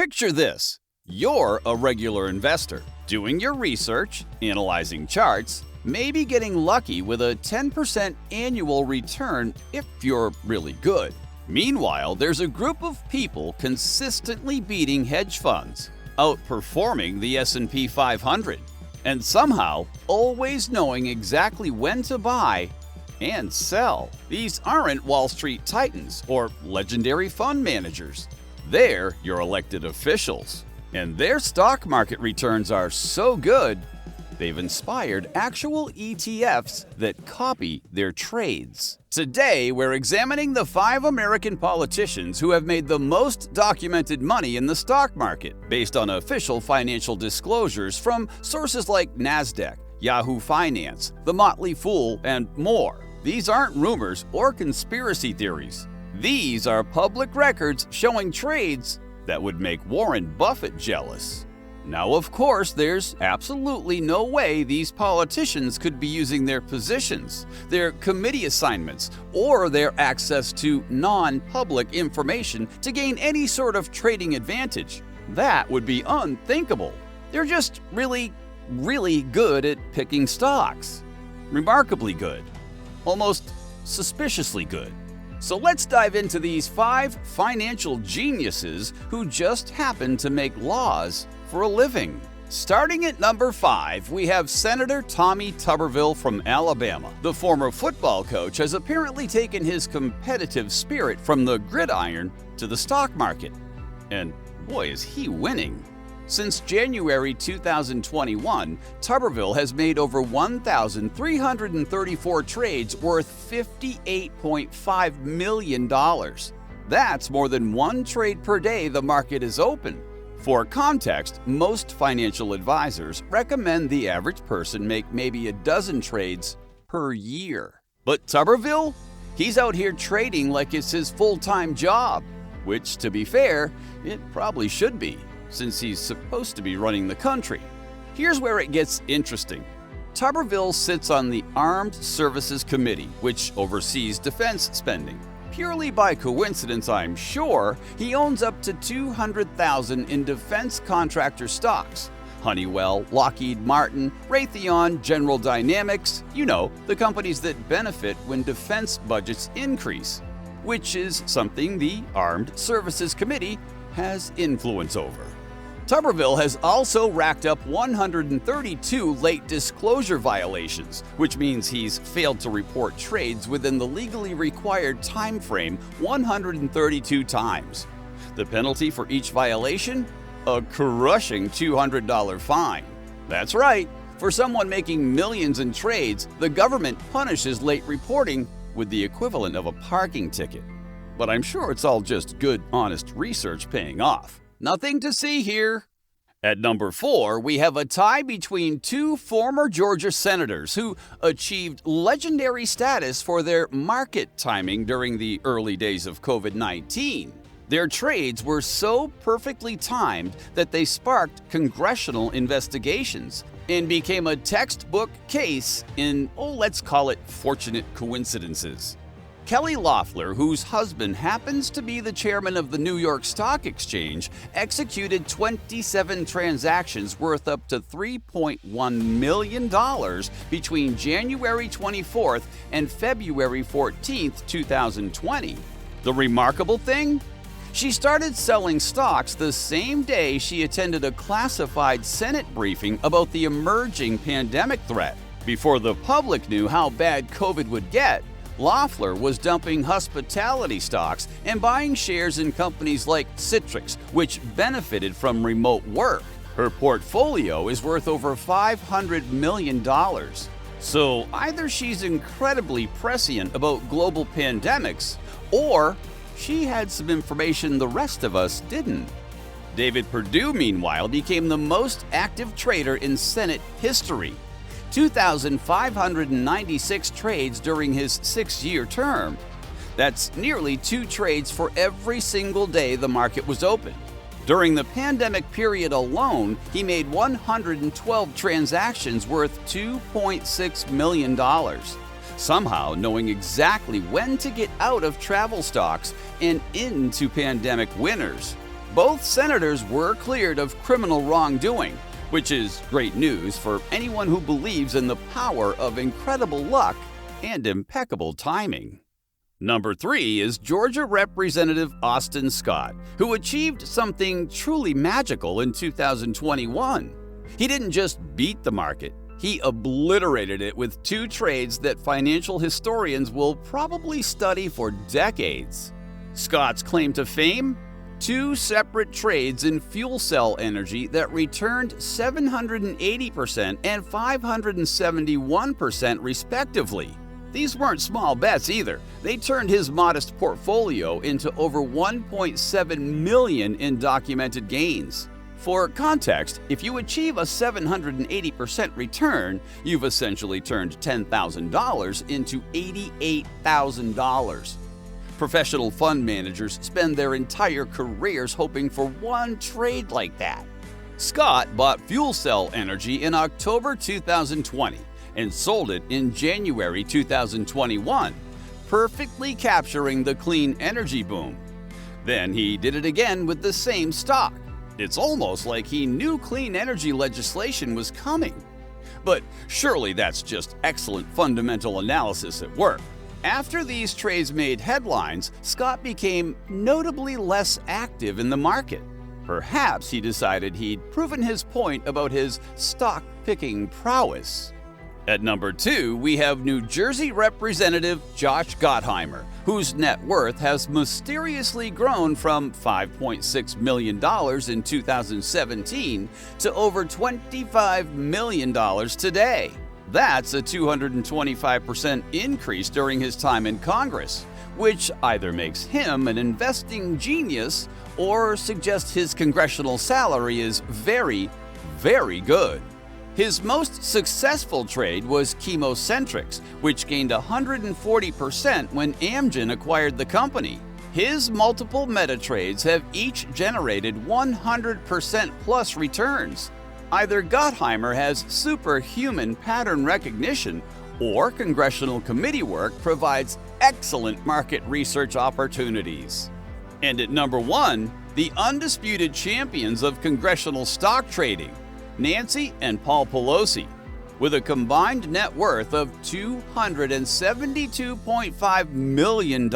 Picture this. You're a regular investor, doing your research, analyzing charts, maybe getting lucky with a 10% annual return if you're really good. Meanwhile, there's a group of people consistently beating hedge funds, outperforming the S&P 500, and somehow always knowing exactly when to buy and sell. These aren't Wall Street titans or legendary fund managers. They're your elected officials. And their stock market returns are so good, they've inspired actual ETFs that copy their trades. Today, we're examining the 5 American politicians who have made the most documented money in the stock market, based on official financial disclosures from sources like NASDAQ, Yahoo Finance, The Motley Fool, and more. These aren't rumors or conspiracy theories. These are public records showing trades that would make Warren Buffett jealous. Now, of course, there's absolutely no way these politicians could be using their positions, their committee assignments, or their access to non-public information to gain any sort of trading advantage. That would be unthinkable. They're just really good at picking stocks. Remarkably good. Almost suspiciously good. So let's dive into these 5 financial geniuses who just happen to make laws for a living. Starting at number 5, we have Senator Tommy Tuberville from Alabama. The former football coach has apparently taken his competitive spirit from the gridiron to the stock market. And boy, is he winning. Since January 2021, Tuberville has made over 1,334 trades worth $58.5 million. That's more than 1 trade per day the market is open. For context, most financial advisors recommend the average person make maybe a dozen trades per year. But Tuberville? He's out here trading like it's his full-time job, which, to be fair, it probably should be, since he's supposed to be running the country. Here's where it gets interesting. Tuberville sits on the Armed Services Committee, which oversees defense spending. Purely by coincidence, I'm sure, he owns up to $200,000 in defense contractor stocks. Honeywell, Lockheed Martin, Raytheon, General Dynamics, the companies that benefit when defense budgets increase, which is something the Armed Services Committee has influence over. Tuberville has also racked up 132 late disclosure violations, which means he's failed to report trades within the legally required time frame 132 times. The penalty for each violation? A crushing $200 fine. That's right, for someone making millions in trades, the government punishes late reporting with the equivalent of a parking ticket. But I'm sure it's all just good, honest research paying off. Nothing to see here. At number 4, we have a tie between 2 former Georgia senators who achieved legendary status for their market timing during the early days of COVID-19. Their trades were so perfectly timed that they sparked congressional investigations and became a textbook case in, let's call it fortunate coincidences. Kelly Loeffler, whose husband happens to be the chairman of the New York Stock Exchange, executed 27 transactions worth up to $3.1 million between January 24th and February 14th, 2020. The remarkable thing? She started selling stocks the same day she attended a classified Senate briefing about the emerging pandemic threat. Before the public knew how bad COVID would get, Loeffler was dumping hospitality stocks and buying shares in companies like Citrix, which benefited from remote work. Her portfolio is worth over $500 million. So either she's incredibly prescient about global pandemics, or she had some information the rest of us didn't. David Perdue, meanwhile, became the most active trader in Senate history. 2,596 trades during his 6-year term. That's nearly 2 trades for every single day the market was open. During the pandemic period alone, he made 112 transactions worth $2.6 million. Somehow knowing exactly when to get out of travel stocks and into pandemic winners. Both senators were cleared of criminal wrongdoing, which is great news for anyone who believes in the power of incredible luck and impeccable timing. Number 3 is Georgia Representative Austin Scott, who achieved something truly magical in 2021. He didn't just beat the market, he obliterated it with 2 trades that financial historians will probably study for decades. Scott's claim to fame? 2 separate trades in FuelCell Energy that returned 780% and 571% respectively. These weren't small bets either. They turned his modest portfolio into over $1.7 million in documented gains. For context, if you achieve a 780% return, you've essentially turned $10,000 into $88,000. Professional fund managers spend their entire careers hoping for one trade like that. Scott bought FuelCell Energy in October 2020 and sold it in January 2021, perfectly capturing the clean energy boom. Then he did it again with the same stock. It's almost like he knew clean energy legislation was coming. But surely that's just excellent fundamental analysis at work. After these trades made headlines, Scott became notably less active in the market. Perhaps he decided he'd proven his point about his stock-picking prowess. At number 2, we have New Jersey Representative Josh Gottheimer, whose net worth has mysteriously grown from $5.6 million in 2017 to over $25 million today. That's a 225% increase during his time in Congress, which either makes him an investing genius or suggests his congressional salary is very, very good. His most successful trade was Chemocentrics, which gained 140% when Amgen acquired the company. His multiple meta trades have each generated 100% plus returns. Either Gottheimer has superhuman pattern recognition, or congressional committee work provides excellent market research opportunities. And at number 1, the undisputed champions of congressional stock trading, Nancy and Paul Pelosi, with a combined net worth of $272.5 million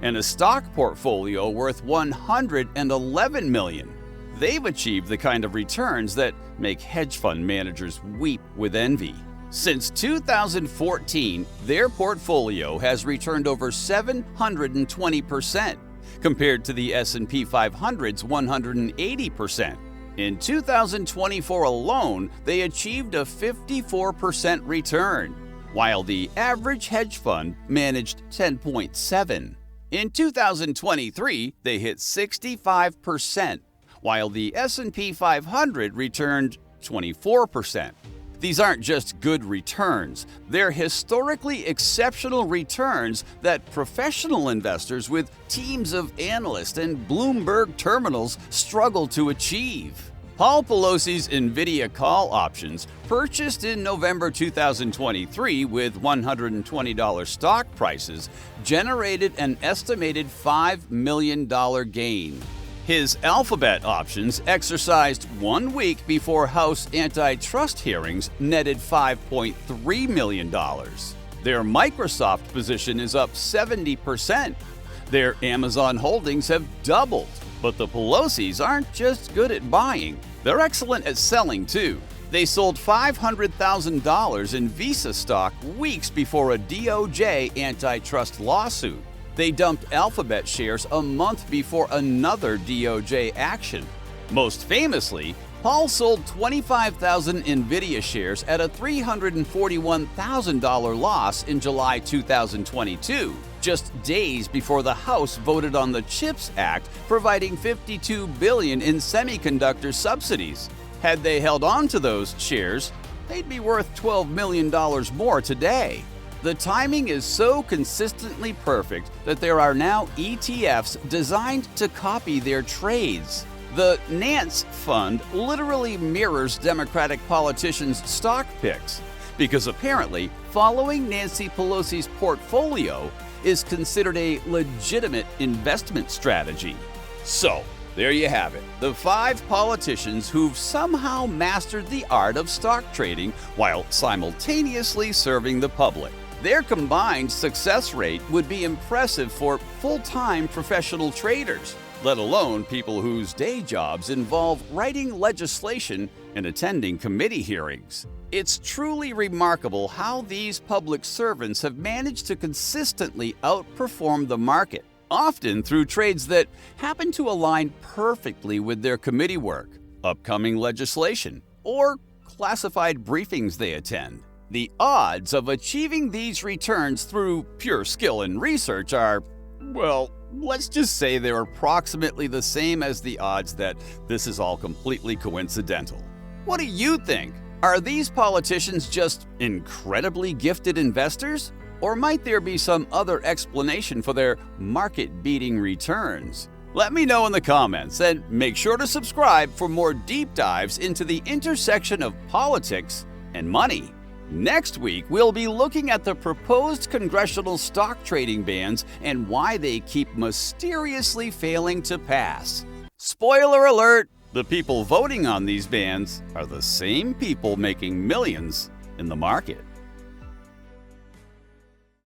and a stock portfolio worth $111 million. They've achieved the kind of returns that make hedge fund managers weep with envy. Since 2014, their portfolio has returned over 720%, compared to the S&P 500's 180%. In 2024 alone, they achieved a 54% return, while the average hedge fund managed 10.7. In 2023, they hit 65%, while the S&P 500 returned 24%. These aren't just good returns, they're historically exceptional returns that professional investors with teams of analysts and Bloomberg terminals struggle to achieve. Paul Pelosi's NVIDIA call options, purchased in November 2023 with $120 stock prices, generated an estimated $5 million gain. His Alphabet options, exercised 1 week before House antitrust hearings, netted $5.3 million. Their Microsoft position is up 70%. Their Amazon holdings have doubled. But the Pelosis aren't just good at buying, they're excellent at selling too. They sold $500,000 in Visa stock weeks before a DOJ antitrust lawsuit. They dumped Alphabet shares a month before another DOJ action. Most famously, Paul sold 25,000 NVIDIA shares at a $341,000 loss in July 2022, just days before the House voted on the CHIPS Act, providing $52 billion in semiconductor subsidies. Had they held on to those shares, they'd be worth $12 million more today. The timing is so consistently perfect that there are now ETFs designed to copy their trades. The Nance Fund literally mirrors Democratic politicians' stock picks, because apparently following Nancy Pelosi's portfolio is considered a legitimate investment strategy. So, There you have it, the 5 politicians who've somehow mastered the art of stock trading while simultaneously serving the public. Their combined success rate would be impressive for full-time professional traders, let alone people whose day jobs involve writing legislation and attending committee hearings. It's truly remarkable how these public servants have managed to consistently outperform the market, often through trades that happen to align perfectly with their committee work, upcoming legislation, or classified briefings they attend. The odds of achieving these returns through pure skill and research are, well, let's just say they're approximately the same as the odds that this is all completely coincidental. What do you think? Are these politicians just incredibly gifted investors? Or might there be some other explanation for their market-beating returns? Let me know in the comments, and make sure to subscribe for more deep dives into the intersection of politics and money. Next week, we'll be looking at the proposed congressional stock trading bans and why they keep mysteriously failing to pass. Spoiler alert! The people voting on these bans are the same people making millions in the market.